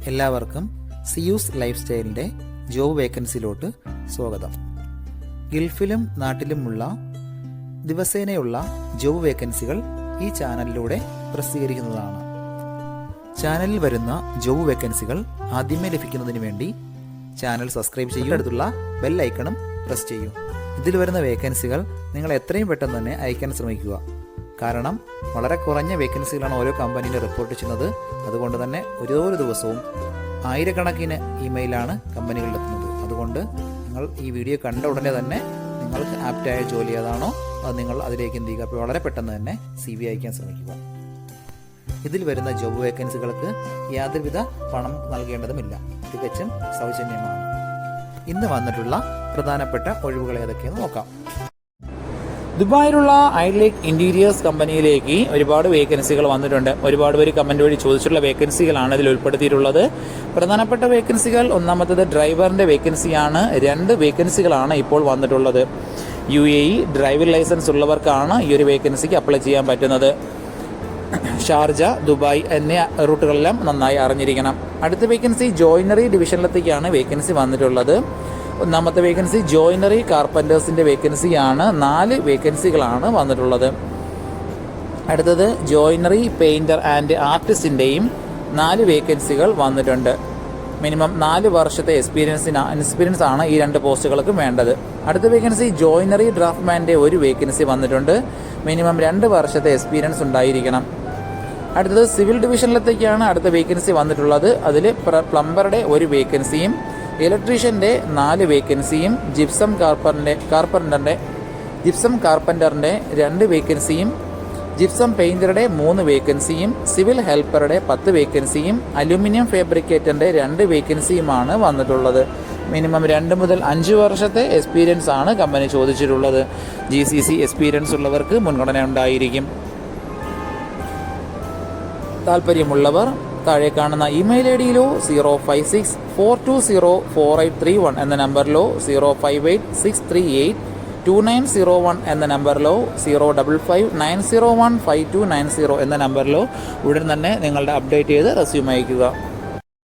എല്ലാവർക്കും Zeus life സ്റ്റൈലിൻ്റെ job വേക്കൻസിയിലോട്ട് സ്വാഗതം. ഗൾഫിലും നാട്ടിലുമുള്ള ദിവസേനയുള്ള job വേക്കൻസികൾ ഈ ചാനലിലൂടെ പ്രസിദ്ധീകരിക്കുന്നതാണ്. ചാനലിൽ വരുന്ന ജോബ് വേക്കൻസികൾ ആദ്യമേ ലഭിക്കുന്നതിന് വേണ്ടി ചാനൽ സബ്സ്ക്രൈബ് ചെയ്യുക, അടുത്തുള്ള ബെൽ ഐക്കണും പ്രസ് ചെയ്യൂ. ഇതിൽ വരുന്ന വേക്കൻസികൾ നിങ്ങൾ എത്രയും പെട്ടെന്ന് തന്നെ അയക്കാൻ ശ്രമിക്കുക. കാരണം വളരെ കുറഞ്ഞ വേക്കൻസികളാണ് ഓരോ കമ്പനിയിൽ റിപ്പോർട്ട് ചെയ്യുന്നത്. അതുകൊണ്ട് തന്നെ ഓരോ ദിവസവും ആയിരക്കണക്കിന് ഇമെയിലാണ് കമ്പനികളിലെത്തുന്നത്. അതുകൊണ്ട് നിങ്ങൾ ഈ വീഡിയോ കണ്ട ഉടനെ തന്നെ നിങ്ങൾക്ക് ആപ്റ്റായ ജോലി ഏതാണോ അത് നിങ്ങൾ അതിലേക്ക് എന്ത് ചെയ്യുക, അപ്പോൾ വളരെ പെട്ടെന്ന് തന്നെ CV അയക്കാൻ ശ്രമിക്കുക. ഇതിൽ വരുന്ന ജോബ് വേക്കൻസികൾക്ക് യാതൊരുവിധ പണം നൽകേണ്ടതുമില്ല, തികച്ചും സൗജന്യമാണ്. ഇന്ന് വന്നിട്ടുള്ള പ്രധാനപ്പെട്ട ഒഴിവുകൾ ഏതൊക്കെയെന്ന് നോക്കാം. ദുബായിലുള്ള ഐഡ്ലേക്ക് ഇന്റീരിയേഴ്സ് കമ്പനിയിലേക്ക് ഒരുപാട് വേക്കൻസികൾ വന്നിട്ടുണ്ട്. ഒരുപാട് പേര് കമന്റ് വഴി ചോദിച്ചിട്ടുള്ള വേക്കൻസികളാണ് ഇതിൽ ഉൾപ്പെടുത്തിയിട്ടുള്ളത്. പ്രധാനപ്പെട്ട വേക്കൻസികൾ, ഒന്നാമത്തത് ഡ്രൈവറിന്റെ വേക്കൻസിയാണ്. 2 വേക്കൻസികളാണ് ഇപ്പോൾ വന്നിട്ടുള്ളത്. UAE ഡ്രൈവിംഗ് ലൈസൻസ് ഉള്ളവർക്കാണ് ഈ ഒരു വേക്കൻസിക്ക് അപ്ലൈ ചെയ്യാൻ പറ്റുന്നത്. ഷാർജ, ദുബായ് എന്നീ റൂട്ടുകളെല്ലാം നന്നായി അറിഞ്ഞിരിക്കണം. അടുത്ത വേക്കൻസി ജോയിനറി ഡിവിഷനിലത്തേക്കാണ് വേക്കൻസി വന്നിട്ടുള്ളത്. ഒന്നാമത്തെ വേക്കൻസി ജോയിനറി കാർപ്പൻറ്റേഴ്സിൻ്റെ വേക്കൻസിയാണ്. 4 വേക്കൻസികളാണ് വന്നിട്ടുള്ളത്. അടുത്തത് ജോയിനറി പെയിൻറ്റർ ആൻഡ് ആർട്ടിസ്റ്റിൻ്റെയും 4 വേക്കൻസികൾ വന്നിട്ടുണ്ട്. മിനിമം 4 വർഷത്തെ എക്സ്പീരിയൻസ് ആണ് ഈ 2 പോസ്റ്റുകൾക്ക് വേണ്ടത്. അടുത്ത വേക്കൻസി ജോയിനറി ഡ്രാഫ്റ്റ്മാൻ്റെ 1 വേക്കൻസി വന്നിട്ടുണ്ട്. മിനിമം 2 വർഷത്തെ എക്സ്പീരിയൻസ് ഉണ്ടായിരിക്കണം. അടുത്തത് സിവിൽ ഡിവിഷനിലത്തേക്കാണ് അടുത്ത വേക്കൻസി വന്നിട്ടുള്ളത്. അതിൽ പ്ലംബറുടെ 1 വേക്കൻസിയും ഇലക്ട്രീഷ്യൻ്റെ 4 വേക്കൻസിയും ജിപ്സം കാർപ്പൻ്ററിൻ്റെ 2 വേക്കൻസിയും ജിപ്സം പെയിൻറ്ററുടെ 3 വേക്കൻസിയും സിവിൽ ഹെൽപ്പറുടെ 10 വേക്കൻസിയും അലുമിനിയം ഫാബ്രിക്കേറ്ററിൻ്റെ 2 വേക്കൻസിയുമാണ് വന്നിട്ടുള്ളത്. മിനിമം 2 മുതൽ 5 വർഷത്തെ എക്സ്പീരിയൻസ് ആണ് കമ്പനി ചോദിച്ചിട്ടുള്ളത്. GCC എക്സ്പീരിയൻസ് ഉള്ളവർക്ക് മുൻഗണന ഉണ്ടായിരിക്കും. താല്പര്യമുള്ളവർ താഴെ കാണുന്ന ഇമെയിൽ ഐഡിയിലോ 05642048831 എന്ന നമ്പറിലോ 05863829001 എന്ന നമ്പറിലോ 05590152990 എന്ന നമ്പറിലോ ഉടൻ തന്നെ നിങ്ങളുടെ അപ്ഡേറ്റ് ചെയ്ത് റെസ്യൂം അയക്കുക.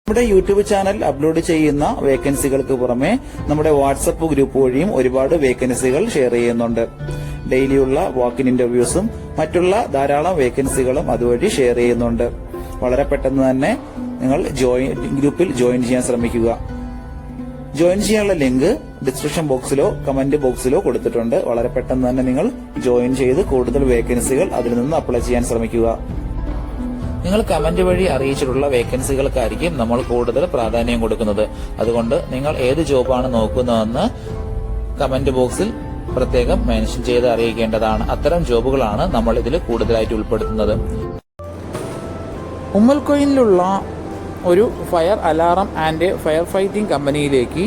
നമ്മുടെ യൂട്യൂബ് ചാനൽ അപ്ലോഡ് ചെയ്യുന്ന വേക്കൻസികൾക്ക് പുറമെ നമ്മുടെ വാട്സപ്പ് ഗ്രൂപ്പ് വഴിയും ഒരുപാട് വേക്കൻസികൾ ഷെയർ ചെയ്യുന്നുണ്ട്. ഡെയിലിയുള്ള വാക്കിൻ ഇന്റർവ്യൂസും മറ്റുള്ള ധാരാളം വേക്കൻസികളും അതുവഴി ഷെയർ ചെയ്യുന്നുണ്ട്. വളരെ പെട്ടെന്ന് തന്നെ നിങ്ങൾ ഗ്രൂപ്പിൽ ജോയിൻ ചെയ്യാൻ ശ്രമിക്കുക. ജോയിൻ ചെയ്യാനുള്ള ലിങ്ക് ഡിസ്ക്രിപ്ഷൻ ബോക്സിലോ കമന്റ് ബോക്സിലോ കൊടുത്തിട്ടുണ്ട്. വളരെ പെട്ടെന്ന് തന്നെ നിങ്ങൾ ജോയിൻ ചെയ്ത് കൂടുതൽ വേക്കൻസികൾ അതിൽ നിന്ന് അപ്ലൈ ചെയ്യാൻ ശ്രമിക്കുക. നിങ്ങൾ കമന്റ് വഴി അറിയിച്ചിട്ടുള്ള വേക്കൻസികൾക്കായിരിക്കും നമ്മൾ കൂടുതൽ പ്രാധാന്യം കൊടുക്കുന്നത്. അതുകൊണ്ട് നിങ്ങൾ ഏത് ജോബാണ് നോക്കുന്നതെന്ന് കമന്റ് ബോക്സിൽ പ്രത്യേകം മെൻഷൻ ചെയ്ത് അറിയിക്കേണ്ടതാണ്. അത്തരം ജോബുകളാണ് നമ്മൾ ഇതിൽ കൂടുതലായിട്ട് ഉൾപ്പെടുത്തുന്നത്. ഉമ്മൽകൊയിലുള്ള ഒരു fire alarm and fire fighting കമ്പനിയിലേക്ക്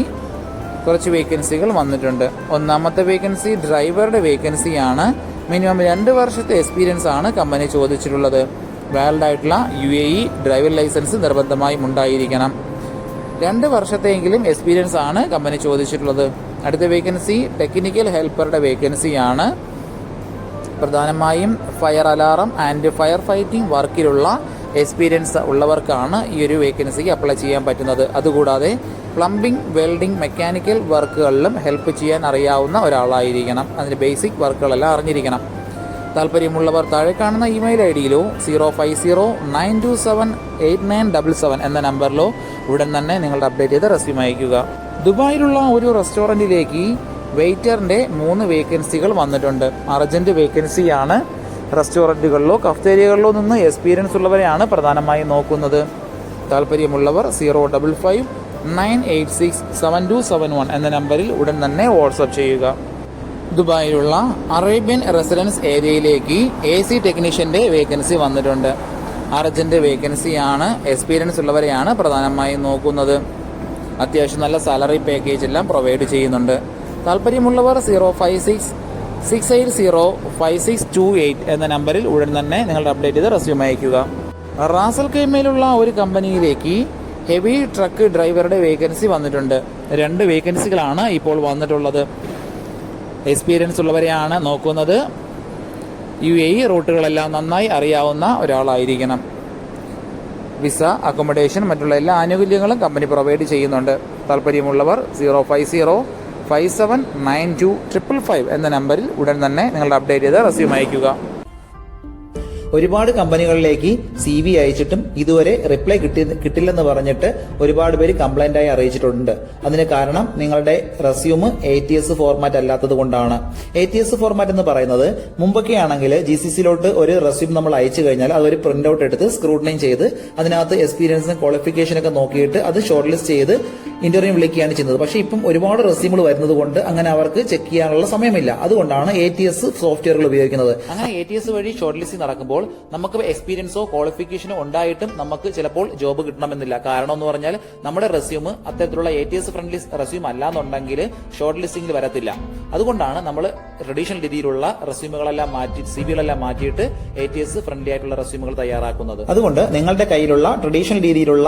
കുറച്ച് വേക്കൻസികൾ വന്നിട്ടുണ്ട്. ഒന്നാമത്തെ വേക്കൻസി ഡ്രൈവറുടെ വേക്കൻസിയാണ്. മിനിമം 2 വർഷത്തെ എക്സ്പീരിയൻസ് ആണ് കമ്പനി ചോദിച്ചിട്ടുള്ളത്. വാലിഡ് ആയിട്ടുള്ള UAE ഡ്രൈവിംഗ് ലൈസൻസ് നിർബന്ധമായും ഉണ്ടായിരിക്കണം. 2 വർഷത്തെയെങ്കിലും എക്സ്പീരിയൻസ് ആണ് കമ്പനി ചോദിച്ചിട്ടുള്ളത്. അടുത്ത വേക്കൻസി ടെക്നിക്കൽ ഹെൽപ്പറുടെ വേക്കൻസിയാണ്. പ്രധാനമായും fire alarm and fire fighting വർക്കിലുള്ള എക്സ്പീരിയൻസ് ഉള്ളവർക്കാണ് ഈ ഒരു വേക്കൻസിക്ക് അപ്ലൈ ചെയ്യാൻ പറ്റുന്നത്. അതുകൂടാതെ പ്ലംബിംഗ്, വെൽഡിംഗ്, മെക്കാനിക്കൽ വർക്കുകളിലും ഹെൽപ്പ് ചെയ്യാൻ അറിയാവുന്ന ഒരാളായിരിക്കണം. അതിന് ബേസിക് വർക്കുകളെല്ലാം അറിഞ്ഞിരിക്കണം. താല്പര്യമുള്ളവർ താഴെ കാണുന്ന ഇമെയിൽ ഐഡിയിലോ 05092789977 എന്ന നമ്പറിലോ ഉടൻ തന്നെ നിങ്ങളുടെ അപ്ഡേറ്റ് ചെയ്ത് റെസ്യൂം അയക്കുക. ദുബായിലുള്ള ഒരു റെസ്റ്റോറൻറ്റിലേക്ക് വെയിറ്ററിൻ്റെ 3 വേക്കൻസികൾ വന്നിട്ടുണ്ട്. അർജന്റ് വേക്കൻസിയാണ്. റെസ്റ്റോറൻറ്റുകളിലോ കഫ്റ്റേരിയകളിലോ നിന്ന് എക്സ്പീരിയൻസ് ഉള്ളവരെയാണ് പ്രധാനമായും നോക്കുന്നത്. താല്പര്യമുള്ളവർ 05598672271 എന്ന നമ്പറിൽ ഉടൻ തന്നെ വാട്സപ്പ് ചെയ്യുക. ദുബായിലുള്ള അറേബ്യൻ റെസിഡൻസ് ഏരിയയിലേക്ക് AC ടെക്നീഷ്യൻ്റെ വേക്കൻസി വന്നിട്ടുണ്ട്. അർജന്റ് വേക്കൻസിയാണ്. എക്സ്പീരിയൻസ് ഉള്ളവരെയാണ് പ്രധാനമായും നോക്കുന്നത്. അത്യാവശ്യം നല്ല സാലറി പാക്കേജ് എല്ലാം പ്രൊവൈഡ് ചെയ്യുന്നുണ്ട്. താല്പര്യമുള്ളവർ 056805628 എന്ന നമ്പറിൽ ഉടൻ തന്നെ നിങ്ങളുടെ അപ്ഡേറ്റ് ചെയ്ത് റെസ്യൂം അയക്കുക. റാസൽ ഖൈമയിലുള്ള ഒരു കമ്പനിയിലേക്ക് ഹെവി ട്രക്ക് ഡ്രൈവറുടെ വേക്കൻസി വന്നിട്ടുണ്ട്. 2 വേക്കൻസികളാണ് ഇപ്പോൾ വന്നിട്ടുള്ളത്. എക്സ്പീരിയൻസ് ഉള്ളവരെയാണ് നോക്കുന്നത്. UAE റൂട്ടുകളെല്ലാം നന്നായി അറിയാവുന്ന ഒരാളായിരിക്കണം. വിസ, അക്കോമഡേഷൻ, മറ്റുള്ള എല്ലാ ആനുകൂല്യങ്ങളും കമ്പനി പ്രൊവൈഡ് ചെയ്യുന്നുണ്ട്. താല്പര്യമുള്ളവർ 050579255 എന്ന നമ്പറിൽ ഉടൻ തന്നെ നിങ്ങളുടെ അപ്ഡേറ്റ് ചെയ്ത റെസ്യൂം അയയ്ക്കുക. ഒരുപാട് കമ്പനികളിലേക്ക് CV അയച്ചിട്ടും ഇതുവരെ റിപ്ലൈ കിട്ടില്ലെന്ന് പറഞ്ഞിട്ട് ഒരുപാട് പേര് കംപ്ലൈന്റ് ആയി അറിയിച്ചിട്ടുണ്ട്. അതിന് കാരണം നിങ്ങളുടെ റെസ്യൂം ATS ഫോർമാറ്റ് അല്ലാത്തത് കൊണ്ടാണ്. ATS ഫോർമാറ്റ് എന്ന് പറയുന്നത് മുമ്പൊക്കെ ആണെങ്കിൽ GCCയിലോട്ട് ഒരു റെസ്യൂം നമ്മൾ അയച്ചു കഴിഞ്ഞാൽ അതൊരു പ്രിന്റ് ഔട്ട് എടുത്ത് സ്ക്രൂട്ടനൈ ചെയ്ത് അതിനകത്ത് എക്സ്പീരിയൻസും ക്വാളിഫിക്കേഷനൊക്കെ നോക്കിയിട്ട് അത് ഷോർട്ട് ലിസ്റ്റ് ചെയ്ത് ഇന്റർവ്യൂ വിളിക്കുകയാണ് ചെയ്യുന്നത്. പക്ഷേ ഇപ്പം ഒരുപാട് റെസ്യൂമുകൾ വരുന്നത് കൊണ്ട് അങ്ങനെ അവർക്ക് ചെക്ക് ചെയ്യാനുള്ള സമയമില്ല. അതുകൊണ്ടാണ് ATS സോഫ്റ്റ്വെയറുകൾ ഉപയോഗിക്കുന്നത്. അങ്ങനെ ATS വഴി ഷോർട്ട് ലിസ്റ്റിംഗ് നടക്കുമ്പോൾ നമുക്ക് എക്സ്പീരിയൻസോ ക്വാളിഫിക്കേഷനോ ഉണ്ടായിട്ടും നമുക്ക് ചിലപ്പോൾ ജോബ് കിട്ടണമെന്നില്ല. കാരണം എന്ന് പറഞ്ഞാൽ നമ്മുടെ റെസ്യൂം അത്തരത്തിലുള്ള ATS ഫ്രണ്ട്ലി റെസ്യൂം അല്ലാന്നുണ്ടെങ്കിൽ ഷോർട്ട് ലിസ്റ്റിംഗിൽ വരത്തില്ല. അതുകൊണ്ടാണ് നമ്മൾ ട്രഡീഷണൽ രീതിയിലുള്ള റെസ്യൂമുകളെല്ലാം മാറ്റി CVകളെല്ലാം മാറ്റിയിട്ട് ATS ഫ്രണ്ട്ലി ആയിട്ടുള്ള റെസ്യൂമുകൾ തയ്യാറാക്കുന്നത്. അതുകൊണ്ട് നിങ്ങളുടെ കയ്യിലുള്ള ട്രഡീഷണൽ രീതിയിലുള്ള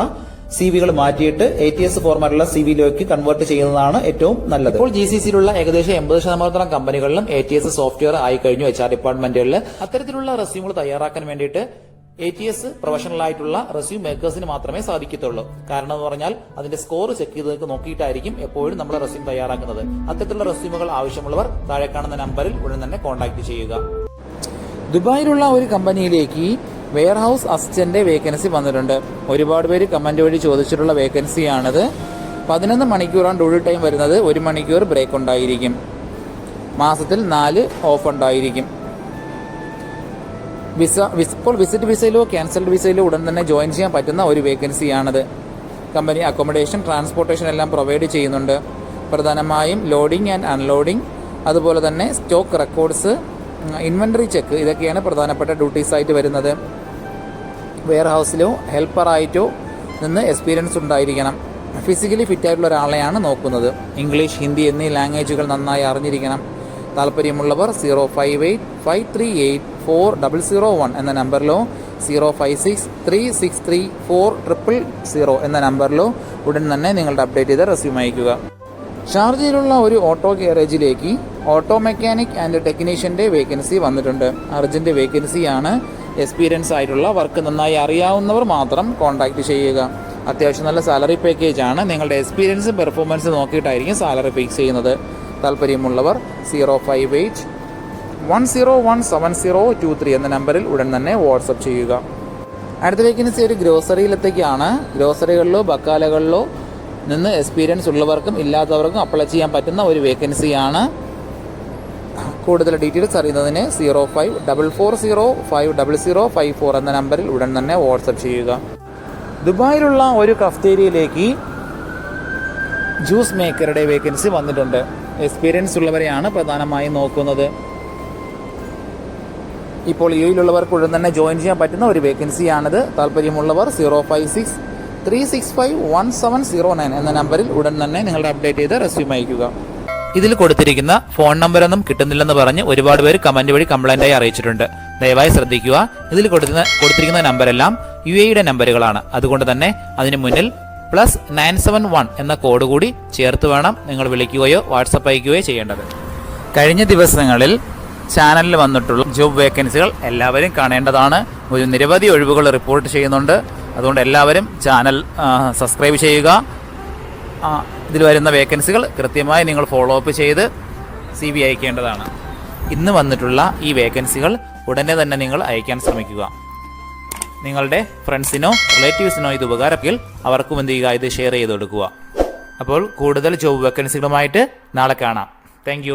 CVകൾ മാറ്റിയിട്ട് ATS ഫോർമാറ്റുള്ള CVയിലേക്ക് കൺവേർട്ട് ചെയ്യുന്നതാണ് ഏറ്റവും നല്ലത്. ഇപ്പോൾ GCCയിലുള്ള ഏകദേശം 80% കമ്പനികളിലും ATS സോഫ്റ്റ്വെയർ ആയി കഴിഞ്ഞു. HR ഡിപ്പാർട്ട്മെന്റുകളിൽ അത്തരത്തിലുള്ള റെസ്യൂമുകൾ തയ്യാറാക്കാൻ വേണ്ടിയിട്ട് ATS പ്രൊഫഷണൽ ആയിട്ടുള്ള റെസ്യൂം മേക്കേഴ്സിന് മാത്രമേ സാധിക്കത്തുള്ളൂ. കാരണം എന്ന് പറഞ്ഞാൽ അതിന്റെ സ്കോർ ചെക്ക് ചെയ്ത് നോക്കിയിട്ടായിരിക്കും എപ്പോഴും നമ്മൾ റെസ്യൂം തയ്യാറാക്കുന്നത്. അത്തരത്തിലുള്ള റെസ്യൂമുകൾ ആവശ്യമുള്ളവർ താഴെ കാണുന്ന നമ്പറിൽ ഉടൻ തന്നെ കോൺടാക്ട് ചെയ്യുക. ദുബായിലുള്ള ഒരു കമ്പനിയിലേക്ക് വെയർഹൌസ് അസിസ്റ്റന്റ് വേക്കൻസി വന്നിട്ടുണ്ട്. ഒരുപാട് പേര് കമന്റ് വഴി ചോദിച്ചിട്ടുള്ള വേക്കൻസിയാണിത്. 11 മണിക്കൂറാണ് ഡ്യൂട്ടി ടൈം വരുന്നത്. 1 മണിക്കൂർ ബ്രേക്ക് ഉണ്ടായിരിക്കും. മാസത്തിൽ 4 ഓഫ് ഉണ്ടായിരിക്കും. ഇപ്പോൾ വിസിറ്റ് വിസയിലോ ക്യാൻസൽഡ് വിസയിലോ ഉടൻ തന്നെ ജോയിൻ ചെയ്യാൻ പറ്റുന്ന ഒരു വേക്കൻസിയാണിത്. കമ്പനി അക്കോമഡേഷൻ, ട്രാൻസ്പോർട്ടേഷൻ എല്ലാം പ്രൊവൈഡ് ചെയ്യുന്നുണ്ട്. പ്രധാനമായും ലോഡിംഗ് ആൻഡ് അൺലോഡിംഗ്, അതുപോലെ തന്നെ സ്റ്റോക്ക് റെക്കോർഡ്സ്, ഇൻവെന്ററി ചെക്ക്, ഇതൊക്കെയാണ് പ്രധാനപ്പെട്ട ഡ്യൂട്ടീസ് ആയിട്ട് വരുന്നത്. വെയർഹൌസിലോ ഹെൽപ്പറായിട്ടോ നിന്ന് എക്സ്പീരിയൻസ് ഉണ്ടായിരിക്കണം. ഫിസിക്കലി ഫിറ്റായിട്ടുള്ള ഒരാളെയാണ് നോക്കുന്നത്. ഇംഗ്ലീഷ്, ഹിന്ദി എന്നീ ലാംഗ്വേജുകൾ നന്നായി അറിഞ്ഞിരിക്കണം. താല്പര്യമുള്ളവർ 05853840001 എന്ന നമ്പറിലോ 056363400 എന്ന നമ്പറിലോ ഉടൻ തന്നെ നിങ്ങളുടെ അപ്ഡേറ്റ് ചെയ്ത റെസ്യൂം അയക്കുക. ഷാർജയിലുള്ള ഒരു ഓട്ടോ ഗാരേജിലേക്ക് ഓട്ടോ മെക്കാനിക് ആൻഡ് ടെക്നീഷ്യന്റെ വേക്കൻസി വന്നിട്ടുണ്ട്. അർജന്റ് വേക്കൻസിയാണ്. എക്സ്പീരിയൻസ് ആയിട്ടുള്ള വർക്ക് നന്നായി അറിയാവുന്നവർ മാത്രം കോൺടാക്ട് ചെയ്യുക. അത്യാവശ്യം നല്ല സാലറി പാക്കേജ് ആണ്. നിങ്ങളുടെ എക്സ്പീരിയൻസും പെർഫോമൻസ് നോക്കിയിട്ടായിരിക്കും സാലറി ഫിക്സ് ചെയ്യുന്നത്. താല്പര്യമുള്ളവർ 058101702 എന്ന നമ്പറിൽ ഉടൻ തന്നെ വാട്സപ്പ് ചെയ്യുക. അടുത്ത വേക്കൻസി ഒരു ഗ്രോസറിയിലത്തേക്കാണ്. ഗ്രോസറികളിലോ ബക്കാലകളിലോ നിന്ന് എക്സ്പീരിയൻസ് ഉള്ളവർക്കും ഇല്ലാത്തവർക്കും അപ്ലൈ ചെയ്യാൻ പറ്റുന്ന ഒരു വേക്കൻസിയാണ്. കൂടുതൽ ഡീറ്റെയിൽസ് അറിയുന്നതിന് 05440500054 എന്ന നമ്പറിൽ ഉടൻ തന്നെ വാട്സപ്പ് ചെയ്യുക. ദുബായിലുള്ള ഒരു കഫ്തേരിയയിലേക്ക് ജ്യൂസ് മേക്കറുടെ വേക്കൻസി വന്നിട്ടുണ്ട്. എക്സ്പീരിയൻസ് ഉള്ളവരെയാണ് പ്രധാനമായും നോക്കുന്നത്. ഇപ്പോൾ UAEയിലുള്ളവർക്ക് ഉടൻ തന്നെ ജോയിൻ ചെയ്യാൻ പറ്റുന്ന ഒരു വേക്കൻസിയാണിത്. താല്പര്യമുള്ളവർ 05636511709 എന്ന നമ്പറിൽ ഉടൻ തന്നെ നിങ്ങളുടെ അപ്ഡേറ്റ് ചെയ്ത് റെസ്യൂം അയക്കുക. ഇതിൽ കൊടുത്തിരിക്കുന്ന ഫോൺ നമ്പറൊന്നും കിട്ടുന്നില്ലെന്ന് പറഞ്ഞ് ഒരുപാട് പേര് കമന്റ് വഴി കംപ്ലൈന്റായി അറിയിച്ചിട്ടുണ്ട്. ദയവായി ശ്രദ്ധിക്കുക. ഇതിൽ കൊടുത്തിരിക്കുന്ന നമ്പരെല്ലാം UAEയുടെ നമ്പറുകളാണ്. അതുകൊണ്ട് തന്നെ അതിന് മുന്നിൽ +971 എന്ന കോഡ് കൂടി ചേർത്ത് വേണം നിങ്ങൾ വിളിക്കുകയോ വാട്സപ്പ് അയക്കുകയോ ചെയ്യേണ്ടത്. കഴിഞ്ഞ ദിവസങ്ങളിൽ ചാനലിൽ വന്നിട്ടുള്ള ജോബ് വേക്കൻസികൾ എല്ലാവരും കാണേണ്ടതാണ്. ഒരു നിരവധി ഒഴിവുകൾ റിപ്പോർട്ട് ചെയ്യുന്നുണ്ട്. അതുകൊണ്ട് എല്ലാവരും ചാനൽ സബ്സ്ക്രൈബ് ചെയ്യുക. ഇതിൽ വരുന്ന വേക്കൻസികൾ കൃത്യമായി നിങ്ങൾ ഫോളോ അപ്പ് ചെയ്ത് CV അയക്കേണ്ടതാണ്. ഇന്ന് വന്നിട്ടുള്ള ഈ വേക്കൻസികൾ ഉടനെ തന്നെ നിങ്ങൾ അയക്കാൻ ശ്രമിക്കുക. നിങ്ങളുടെ ഫ്രണ്ട്സിനോ റിലേറ്റീവ്സിനോ ഇത് ഉപകാരപ്പെങ്കിൽ അവർക്കും എന്ത് ചെയ്യുക, ഇത് ഷെയർ ചെയ്ത് കൊടുക്കുക. അപ്പോൾ കൂടുതൽ ജോബ് വേക്കൻസികളുമായിട്ട് നാളെ കാണാം. താങ്ക്